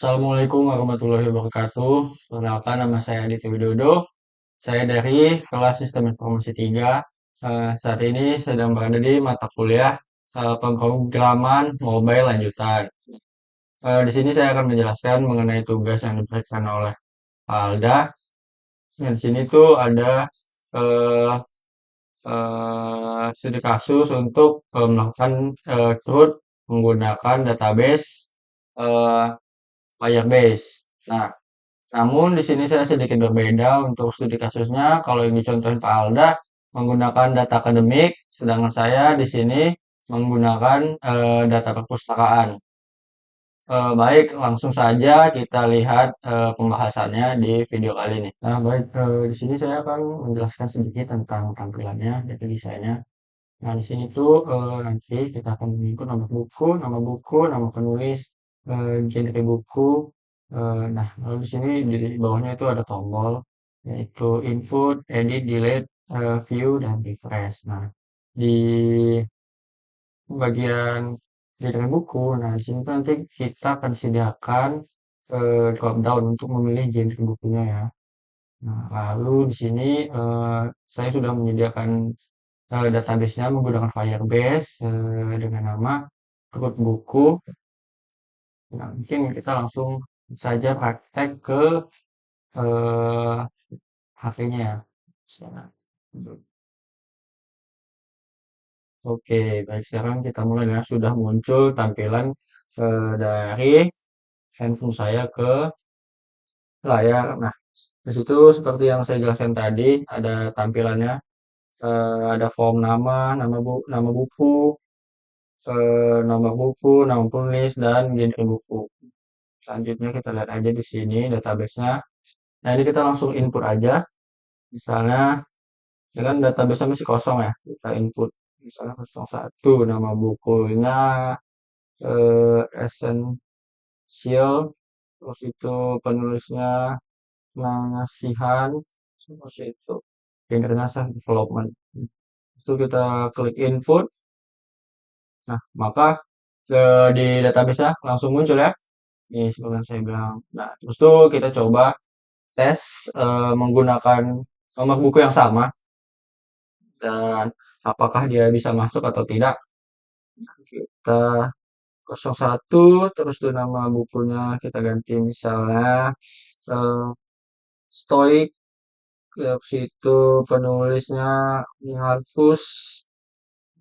Assalamualaikum warahmatullahi wabarakatuh. Perkenalkan nama saya Aditya Widodo. Saya dari kelas Sistem Informasi 3. Saat ini sedang berada di mata kuliah pemrograman mobile lanjutan. Di sini saya akan menjelaskan mengenai tugas yang diberikan oleh Alda. Di sini tuh ada eh, studi kasus untuk melakukan CRUD menggunakan database eh, Firebase. Nah, namun di sini saya sedikit berbeda untuk studi kasusnya. Kalau yang dicontohin Pak Alda menggunakan data akademik, sedangkan saya di sini menggunakan data perpustakaan. Baik, langsung saja kita lihat pembahasannya di video kali ini. Nah, baik, di sini saya akan menjelaskan sedikit tentang tampilannya, yaitu desainnya. Nah, di sini tuh nanti kita akan mengikut nama buku, nama penulis, genre buku. Nah, lalu di sini di bawahnya itu ada tombol, yaitu input, edit, delete, view, dan refresh. Nah, di bagian genre buku, nah di sini tuh nanti kita akan disediakan drop down untuk memilih genre bukunya ya. Nah, lalu di sini saya sudah menyediakan database-nya menggunakan Firebase dengan nama Root Buku. Nah, mungkin kita langsung saja praktek ke eh, HP-nya ya. Misalnya. Oke, baik sekarang kita mulai ya. Sudah muncul tampilan dari handphone saya ke layar. Nah, di situ seperti yang saya jelaskan tadi, ada tampilannya, ada form nama buku, nomor buku, nama penulis, dan genre buku. Selanjutnya kita lihat aja di sini database-nya. Nah, ini kita langsung input aja. Misalnya, ya kan database-nya masih kosong ya. Kita input misalnya 01, nama bukunya Essential, terus itu penulisnya Nasihan, terus itu genrenya self development. Itu kita klik input. Nah, maka di database-nya langsung muncul ya. Ini seperti yang saya bilang. Nah, terus tuh kita coba tes menggunakan nomor buku yang sama dan apakah dia bisa masuk atau tidak. Kita 01 terus tuh nama bukunya kita ganti misalnya eh, Stoik, terus itu penulisnya Markus,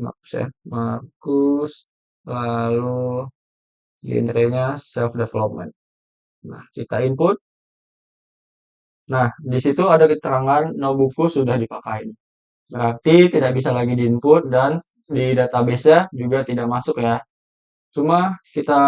Markus ya, Markus, lalu genrenya self development. Nah, kita input. Nah, di situ ada keterangan no buku sudah dipakai. Berarti tidak bisa lagi diinput dan di database-nya juga tidak masuk ya. Cuma kita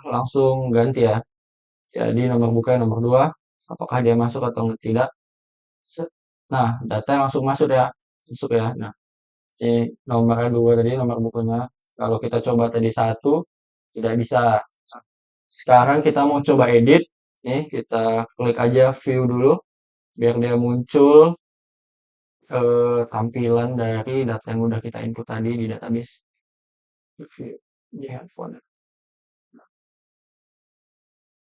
langsung ganti ya. Jadi nomor buka nomor 2, apakah dia masuk atau tidak. Nah, data yang langsung masuk ya. Masuk ya. Nah, ini nomornya 2 tadi, nomor bukunya. Kalau kita coba tadi 1, tidak bisa. Sekarang kita mau coba edit. Nih, kita klik aja view dulu. Biar dia muncul tampilan dari data yang udah kita input tadi di database. View di handphone.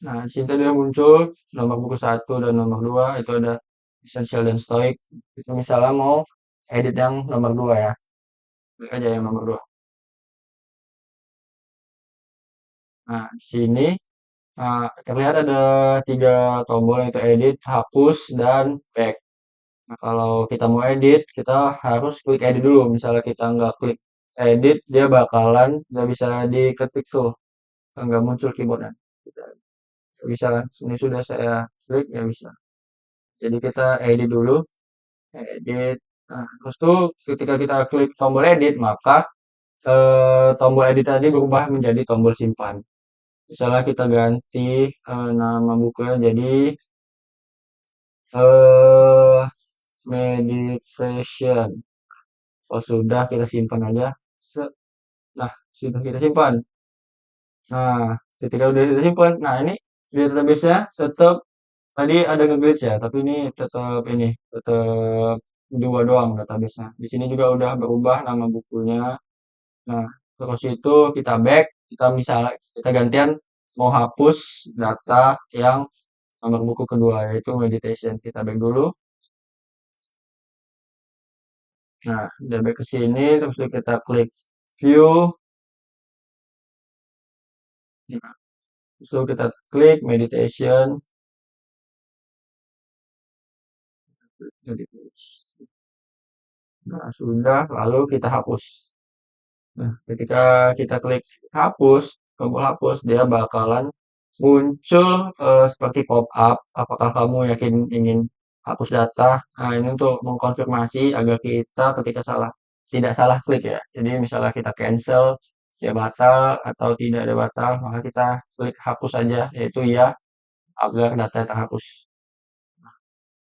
Nah, di sini tadi udah muncul nomor buku 1 dan nomor 2 itu ada essential dan stoic. Itu misalnya mau edit yang nomor 2 ya. Klik aja yang nomor 2. Nah, di sini terlihat ada 3 tombol yaitu edit, hapus, dan back. Nah, kalau kita mau edit, kita harus klik edit dulu. Misalnya kita nggak klik edit, dia bakalan nggak bisa diketik tuh. Nggak muncul keyboardnya. Nggak bisa kan? Ini sudah saya klik, ya bisa. Jadi kita edit dulu. Edit. Nah, terus tuh ketika kita klik tombol edit, maka tombol edit tadi berubah menjadi tombol simpan. Misalnya kita ganti nama bukunya jadi eh meditation. Kalau sudah kita simpan aja. Nah, sudah kita simpan. Nah, ketika udah kita simpan, nah ini di database-nya tetap tadi ada nge-glitch ya, tapi ini tetap dua doang database-nya. Di sini juga udah berubah nama bukunya. Nah, terus itu kita back, kita misalnya kita gantian mau hapus data yang nomor buku kedua, yaitu meditation. Kita back dulu. Nah, udah back ke sini, terus kita klik view. Nah, terus kita klik meditation. Nah, sudah, lalu kita hapus. Nah, ketika kita klik hapus, tombol hapus, dia bakalan muncul seperti pop-up. Apakah kamu yakin ingin hapus data? Nah, ini untuk mengkonfirmasi agar kita ketika tidak salah klik ya. Jadi misalnya kita cancel, dia batal atau tidak ada batal, maka kita klik hapus saja, yaitu ya, agar data terhapus.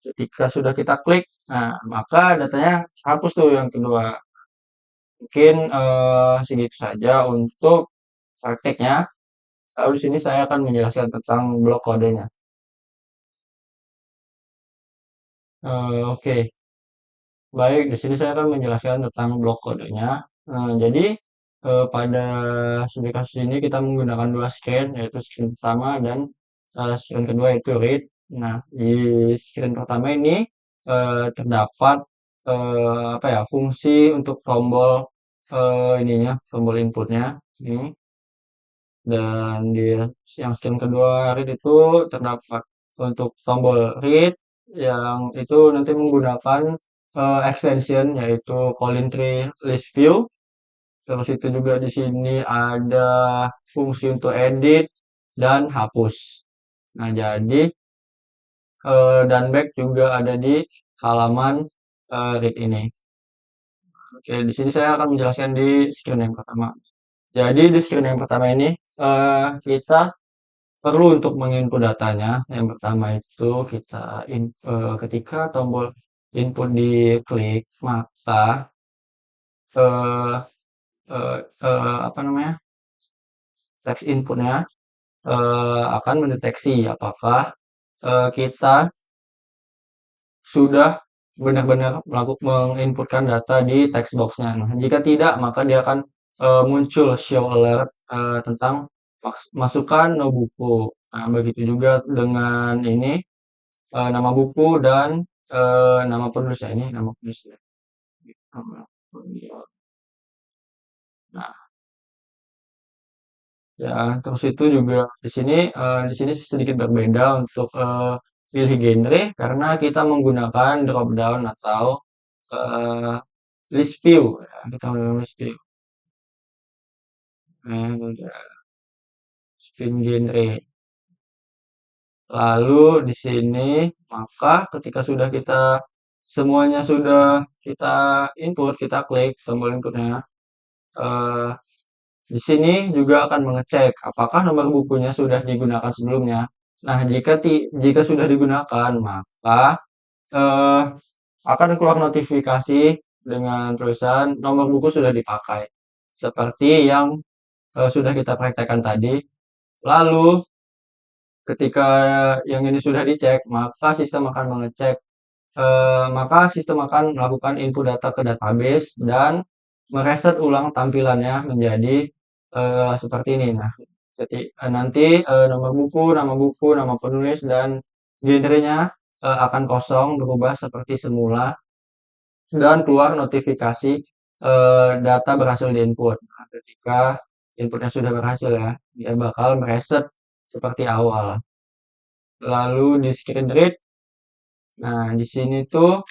Ketika sudah kita klik, nah maka datanya hapus tuh yang kedua. Mungkin segitu saja untuk prakteknya. Lalu di sini saya akan menjelaskan tentang blok kodenya. Oke, baik. Di sini saya akan menjelaskan tentang blok kodenya. Jadi pada studi kasus ini kita menggunakan dua screen, yaitu screen pertama dan screen kedua yaitu read. Nah, di screen pertama ini terdapat apa ya fungsi untuk tombol ininya, tombol inputnya ini. Dan di yang screen kedua read itu terdapat untuk tombol read yang itu nanti menggunakan extension yaitu Colin Tree List View. Terus itu juga di sini ada fungsi untuk edit dan hapus. Nah, jadi dan back juga ada di halaman read ini. Oke, di sini saya akan menjelaskan di screen yang pertama. Jadi di screen yang pertama ini kita perlu untuk menginput datanya. Yang pertama itu ketika tombol input diklik, maka eh, apa namanya teks inputnya akan mendeteksi apakah kita sudah benar-benar menginputkan data di text box-nya. Nah, jika tidak, maka dia akan muncul show alert tentang masukkan no buku. Nah, begitu juga dengan ini nama buku dan nama penulisnya ini nama penulisnya. Nama penulis. Nah, ya terus itu juga di sini sedikit berbeda untuk pilih genre karena kita menggunakan drop down atau eh, list view. Ya, kita menggunakan list view. Udah spin genre. Lalu di sini maka ketika semuanya sudah kita input, kita klik tombol inputnya. eh, di sini juga akan mengecek apakah nomor bukunya sudah digunakan sebelumnya. Nah, jika sudah digunakan, maka eh, akan keluar notifikasi dengan tulisan nomor buku sudah dipakai. Seperti yang sudah kita praktekkan tadi. Lalu ketika yang ini sudah dicek, maka sistem akan melakukan input data ke database dan mereset ulang tampilannya menjadi seperti ini. Nah, nanti nama buku, nama penulis dan genrenya akan kosong berubah seperti semula dan keluar notifikasi data berhasil diinput. Nah, ketika inputnya sudah berhasil ya, dia bakal mereset seperti awal. Lalu di screen read, nah di sini tuh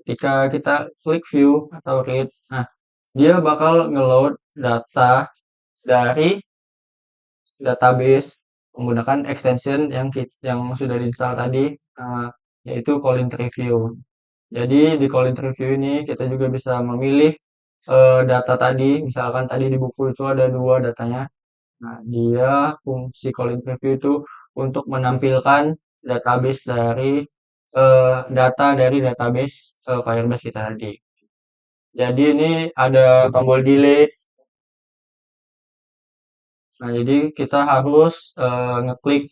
ketika kita klik view atau read, nah dia bakal ngeload data dari database menggunakan extension yang sudah diinstal tadi, yaitu Colin Review. Jadi di Colin Review ini kita juga bisa memilih data tadi, misalkan tadi di buku itu ada dua datanya. Nah, dia fungsi Colin Review itu untuk menampilkan data dari database Firebase kita tadi. Jadi ini ada tombol delay. Nah, jadi kita harus ngeklik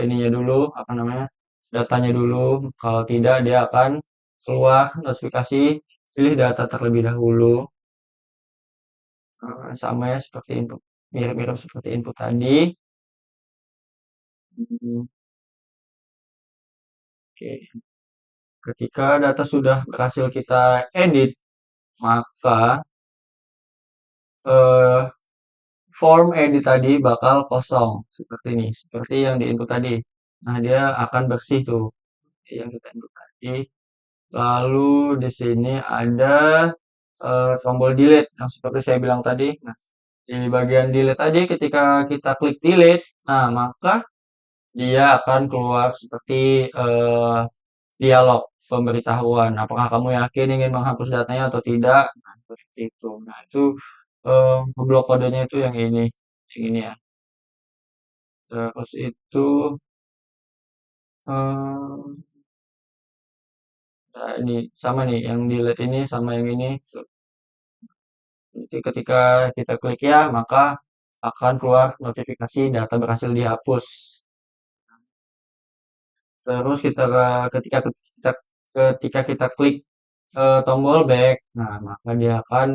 ininya dulu, apa namanya, datanya dulu. Kalau tidak, dia akan keluar notifikasi pilih data terlebih dahulu. Sama ya seperti input, mirip-mirip seperti input tadi. Hmm, Oke, ketika data sudah berhasil kita edit, maka eh, form edit tadi bakal kosong seperti ini, seperti yang di input tadi. Nah, dia akan bersih tuh yang kita input tadi. Lalu di sini ada tombol delete yang seperti saya bilang tadi. Nah, di bagian delete tadi ketika kita klik delete, nah maka dia akan keluar seperti dialog pemberitahuan. Apakah kamu yakin ingin menghapus datanya atau tidak? Nah, seperti itu. Nah, itu blok kodenya itu yang ini ya. Terus itu eh, nah ini sama nih, yang delete ini sama yang ini. Jadi ketika kita klik ya, maka akan keluar notifikasi data berhasil dihapus. Terus ketika kita klik tombol back, nah maka dia akan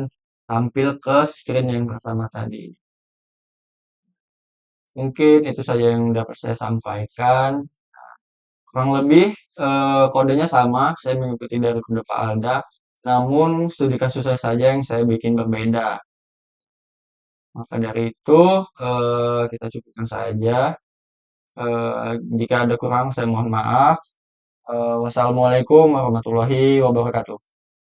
tampil ke screen yang pertama tadi. Mungkin itu saja yang dapat saya sampaikan. Kurang lebih kodenya sama, saya mengikuti dari kode Pak Alda, namun studi kasus saya saja yang saya bikin berbeda. Maka dari itu kita cukupkan saja. Jika ada kurang, saya mohon maaf. Wassalamualaikum warahmatullahi wabarakatuh.